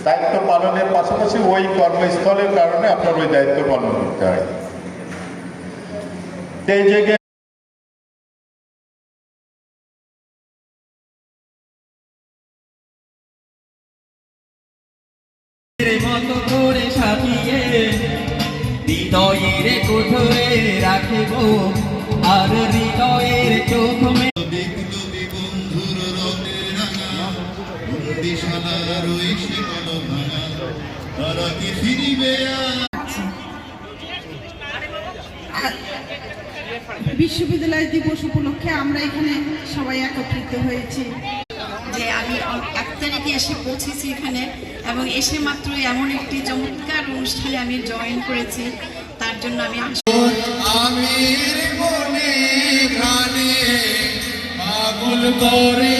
দায়িত্ব পালনের পাশাপাশি ওই কর্মস্থলের কারণে আপনার ওই দায়িত্ব পালন করতে হয়। এই জায়গায় মতো করে সাজিয়ে হৃদয়ের কোঠরে রাখিব আর হৃদয়ের চোখ বিশ্ববিদ্যালয় দিবস উপলক্ষে আমরা এখানে সবাই একত্রিত হয়েছি। যে আমি 1 তারিখে এসে পৌঁছেছি এখানে এবং এসে মাত্র এমন একটি চমৎকার অনুষ্ঠানে আমি জয়েন করেছি, তার জন্য আমি পাগল করে